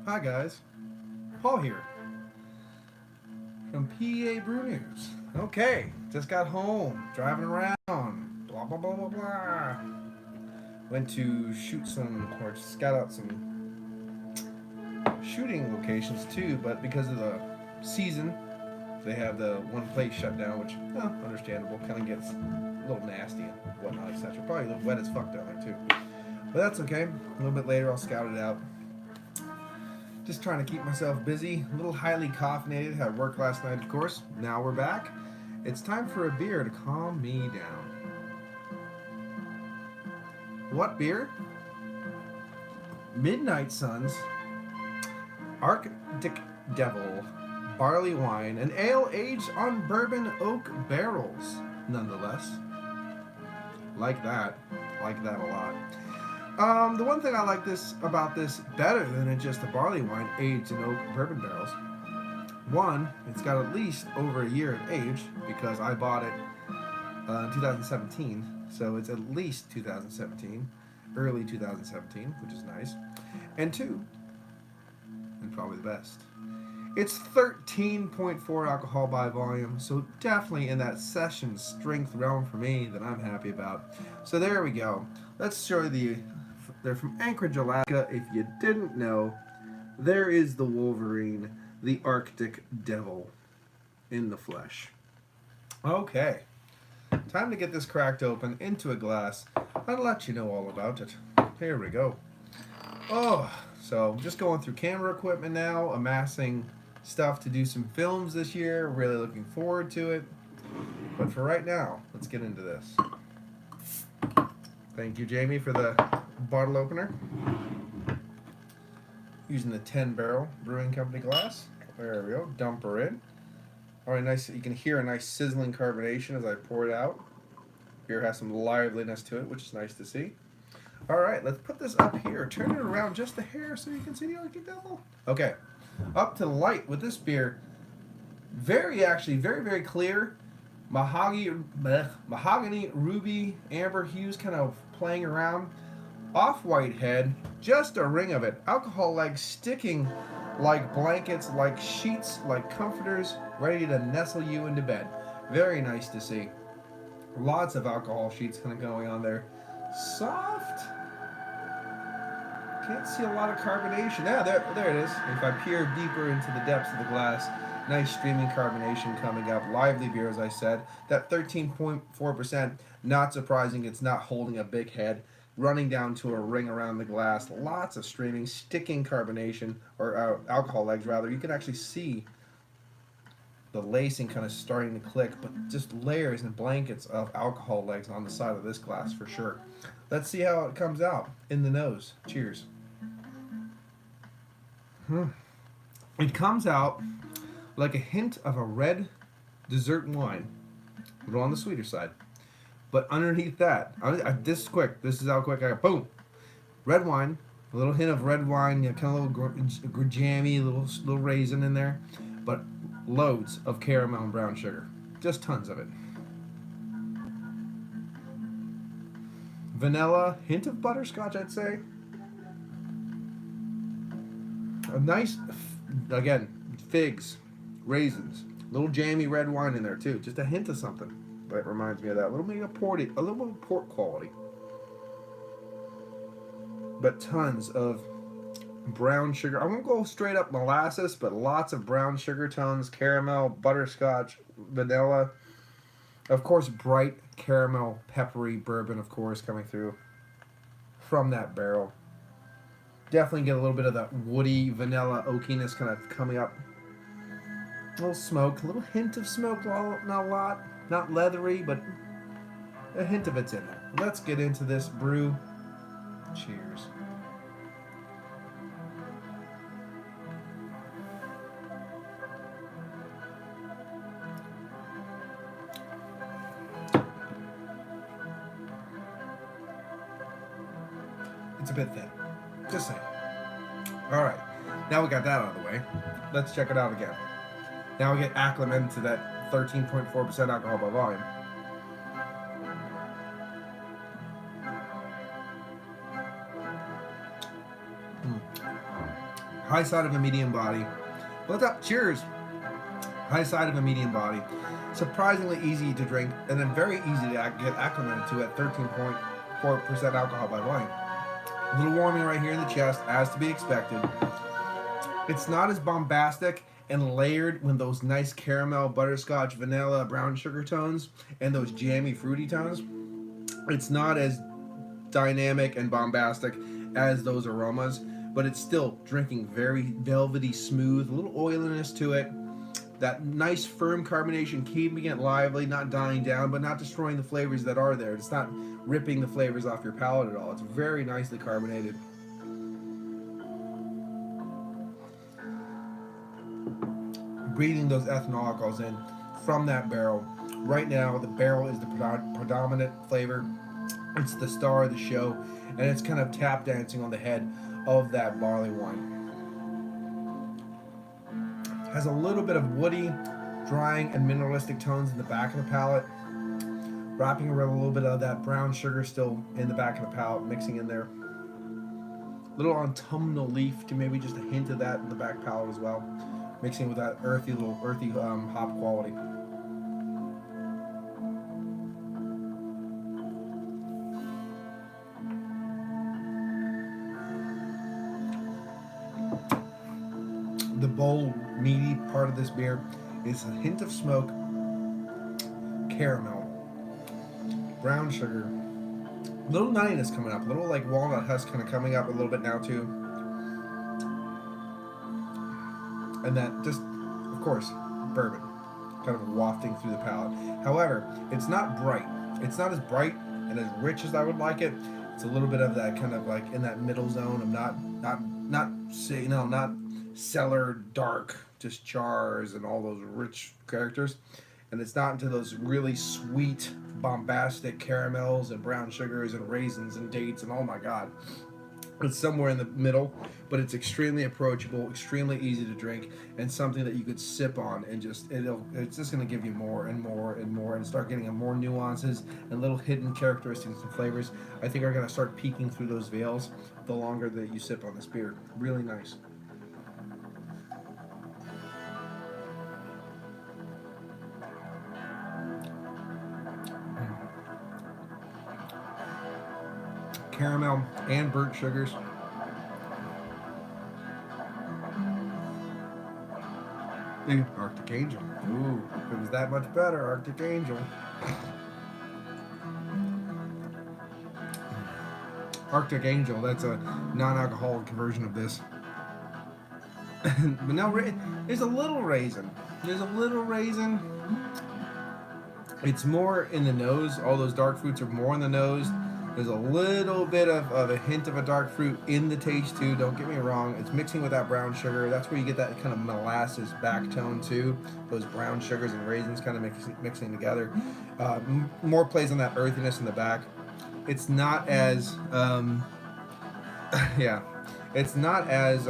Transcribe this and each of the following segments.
Hi guys, Paul here from PABrewNews. Okay, just got home, driving around, blah blah blah blah blah. Went to shoot some, or scout out some shooting locations too, but because of the season, they have the one place shut down, which, understandable, kind of gets a little nasty and whatnot, etc. Probably a little wet as fuck down there too. But that's okay. A little bit later, I'll scout it out. Just trying to keep myself busy. A little highly caffeinated. Had work last night, of course. Now we're back. It's time for a beer to calm me down. What beer? Midnight Suns Arctic Devil barley wine, an ale aged on bourbon oak barrels, nonetheless. Like that a lot. The one thing I like about this better than it's just a barley wine aged in oak bourbon barrels. One, it's got at least over a year of age because I bought it in 2017, so it's at least 2017, early 2017, which is nice. And two, and probably the best, it's 13.4 alcohol by volume, so definitely in that session strength realm for me that I'm happy about. So there we go. Let's show you they're from Anchorage, Alaska. If you didn't know, there is the Wolverine, the Arctic Devil in the flesh. Okay, time to get this cracked open into a glass and let you know all about it. Here we go. Oh, so just going through camera equipment now, amassing stuff to do some films this year. Really looking forward to it. But for right now, let's get into this. Thank you, Jamie, for the bottle opener. Using the 10-barrel Brewing Company glass. There we go. Dump her in. All right, nice. You can hear a nice sizzling carbonation as I pour it out. Beer has some liveliness to it, which is nice to see. All right, let's put this up here. Turn it around just a hair so you can see the Arctic Devil. Okay, up to the light with this beer. Very, very clear. Mahogany, ruby, amber hues kind of playing around. Off-white head, just a ring of it. Alcohol legs sticking like blankets, like sheets, like comforters, ready to nestle you into bed. Very nice to see. Lots of alcohol sheets kind of going on there. Soft. Can't see a lot of carbonation. Yeah, there it is. If I peer deeper into the depths of the glass, nice streaming carbonation coming up. Lively beer, as I said. That 13.4%, not surprising. It's not holding a big head. Running down to a ring around the glass. Lots of streaming, sticking carbonation, or alcohol legs, rather. You can actually see the lacing kind of starting to click, but just layers and blankets of alcohol legs on the side of this glass for sure. Let's see how it comes out in the nose. Cheers. It comes out like a hint of a red dessert wine, but on the sweeter side. But underneath that, this is quick. This is how quick I got. Boom. Red wine. A little hint of red wine. You know, kind of a little jammy, little raisin in there. But loads of caramel and brown sugar. Just tons of it. Vanilla. Hint of butterscotch, I'd say. A nice, again, figs, raisins. Little jammy red wine in there too. Just a hint of something. That reminds me of that. A little bit of port quality. But tons of brown sugar. I won't go straight up molasses, but lots of brown sugar tones, caramel, butterscotch, vanilla. Of course, bright caramel, peppery bourbon, of course, coming through from that barrel. Definitely get a little bit of that woody vanilla oakiness kind of coming up. A little smoke, a little hint of smoke, not a lot. Not leathery, but a hint of it's in there. Let's get into this brew. Cheers. It's a bit thin. Just saying. All right. Now we got that out of the way. Let's check it out again. Now we get acclimated to that 13.4% alcohol by volume. High side of a medium body. What's up? Cheers. High side of a medium body. Surprisingly easy to drink, and then very easy to get acclimated to at 13.4% alcohol by volume. A little warming right here in the chest, as to be expected. It's not as bombastic and layered when those nice caramel, butterscotch, vanilla, brown sugar tones, and those jammy, fruity tones. It's not as dynamic and bombastic as those aromas, but it's still drinking very velvety, smooth, a little oiliness to it. That nice firm carbonation, keeping it lively, not dying down, but not destroying the flavors that are there. It's not ripping the flavors off your palate at all. It's very nicely carbonated. Breathing those ethanol alcohols in from that barrel. Right now, the barrel is the predominant flavor. It's the star of the show, and it's kind of tap dancing on the head of that barley wine. Has a little bit of woody, drying, and mineralistic tones in the back of the palate, wrapping around a little bit of that brown sugar still in the back of the palate, mixing in there. A little autumnal leaf to maybe just a hint of that in the back palate as well, mixing with that earthy hop quality. The bold, meaty part of this beer is a hint of smoke, caramel, brown sugar, a little nuttiness coming up, a little like walnut husk kind of coming up a little bit now too. And that just, of course, bourbon kind of wafting through the palate. However, it's not bright. It's not as bright and as rich as I would like it. It's a little bit of that kind of like in that middle zone of not cellar dark, just chars and all those rich characters. And it's not into those really sweet, bombastic caramels and brown sugars and raisins and dates and oh my god. It's somewhere in the middle, but it's extremely approachable, extremely easy to drink, and something that you could sip on and it's just going to give you more and more and more and start getting more nuances and little hidden characteristics and flavors. I think are going to start peeking through those veils the longer that you sip on this beer. Really nice. Caramel and burnt sugars. Arctic Angel. Ooh, if it was that much better, Arctic Angel. Arctic Angel, that's a non-alcoholic version of this. But now, there's a little raisin. It's more in the nose. All those dark fruits are more in the nose. There's a little bit of a hint of a dark fruit in the taste too, don't get me wrong. It's mixing with that brown sugar. That's where you get that kind of molasses back tone too. Those brown sugars and raisins kind of mixing together. More plays on that earthiness in the back. It's not as, it's not as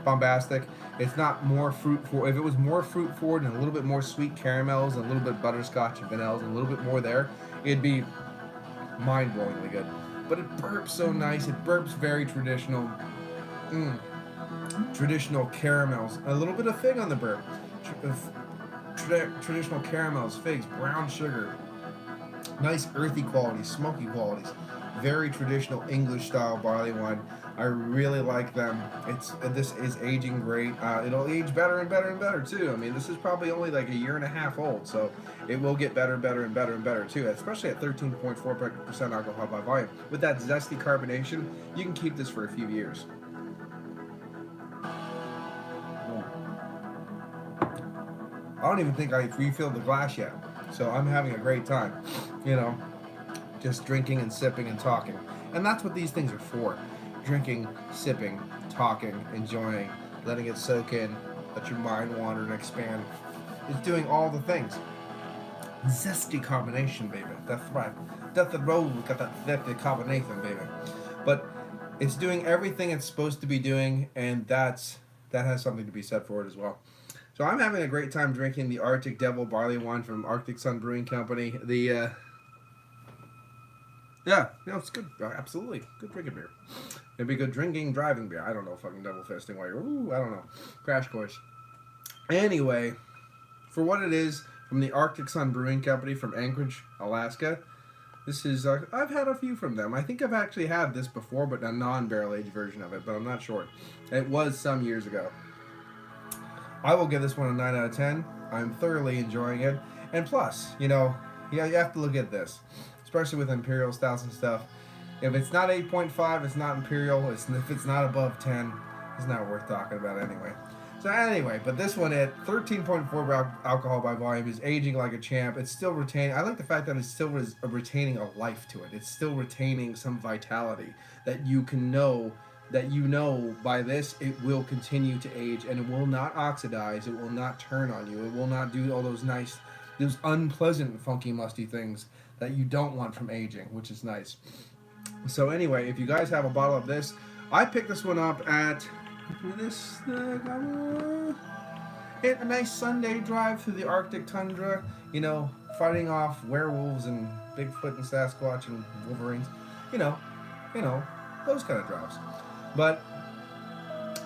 bombastic. It's not more fruit forward. If it was more fruit forward and a little bit more sweet caramels and a little bit butterscotch and vanillas and a little bit more there, it'd be mind-blowingly good. But it burps so nice. It burps very traditional. Traditional caramels. A little bit of fig on the burp. Traditional caramels, figs, brown sugar. Nice earthy qualities, smoky qualities. Very traditional English-style barley wine. I really like them. This is aging great. It'll age better and better and better too. I mean, this is probably only like a year and a half old, so it will get better, better, and better and better too. Especially at 13.4% alcohol by volume. With that zesty carbonation, you can keep this for a few years. I don't even think I refilled the glass yet, so I'm having a great time. You know, just drinking and sipping and talking, and that's what these things are for. Drinking, sipping, talking, enjoying, letting it soak in, let your mind wander and expand. It's doing all the things. Zesty combination, baby. That's right. That's the road. We got that zesty combination, baby. But it's doing everything it's supposed to be doing, and that has something to be said for it as well. So I'm having a great time drinking the Arctic Devil barley wine from Arctic Sun Brewing Company. Yeah, it's good. Absolutely. Good drinking beer. Maybe good drinking, driving beer. I don't know, fucking double fisting while you're, I don't know. Crash course. Anyway, for what it is, from the Arctic Sun Brewing Company from Anchorage, Alaska, this is, I've had a few from them. I think I've actually had this before, but a non-barrel aged version of it, but I'm not sure. It was some years ago. I will give this one a 9 out of 10. I'm thoroughly enjoying it. And plus, you have to look at this, especially with Imperial stouts and stuff. If it's not 8.5, it's not Imperial. If it's not above 10, it's not worth talking about anyway. So anyway, but this one at 13.4 alcohol by volume is aging like a champ. It's still retaining. I like the fact that it's still retaining a life to it. It's still retaining some vitality that you can know that by this it will continue to age and it will not oxidize. It will not turn on you. It will not do all those unpleasant, funky, musty things that you don't want from aging, which is nice. So anyway, if you guys have a bottle of this, I picked this one up at a nice Sunday drive through the Arctic tundra, fighting off werewolves and Bigfoot and Sasquatch and Wolverines, those kind of drives. But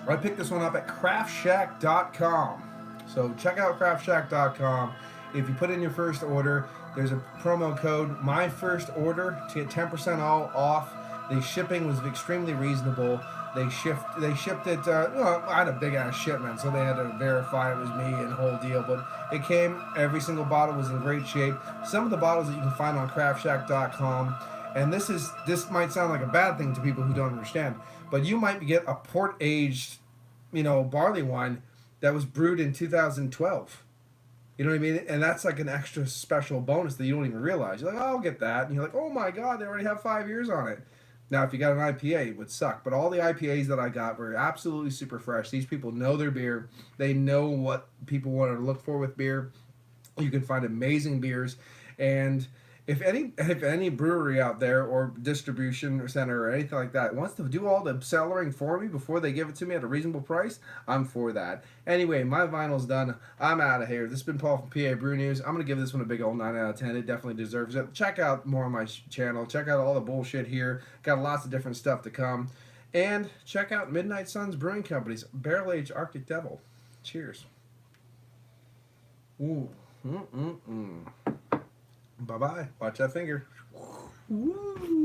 I picked this one up at craftshack.com. So check out craftshack.com. If you put in your first order, there's a promo code, my first order, to get 10% off. The shipping was extremely reasonable. They shipped it, I had a big ass shipment, so they had to verify it was me and the whole deal, but it came, every single bottle was in great shape. Some of the bottles that you can find on craftshack.com, and this might sound like a bad thing to people who don't understand, but you might get a port-aged, barley wine that was brewed in 2012. You know what I mean? And that's like an extra special bonus that you don't even realize. You're like, oh, I'll get that. And you're like, oh my God, they already have 5 years on it. Now, if you got an IPA, it would suck. But all the IPAs that I got were absolutely super fresh. These people know their beer. They know what people want to look for with beer. You can find amazing beers. And if any brewery out there or distribution center or anything like that wants to do all the cellaring for me before they give it to me at a reasonable price, I'm for that. Anyway, my vinyl's done. I'm out of here. This has been Paul from PABrewNews. I'm going to give this one a big old 9 out of 10. It definitely deserves it. Check out more on my channel. Check out all the bullshit here. Got lots of different stuff to come. And check out Midnight Suns Brewing Company's Barrel Aged Arctic Devil. Cheers. Ooh. Bye-bye. Watch that finger. Woo.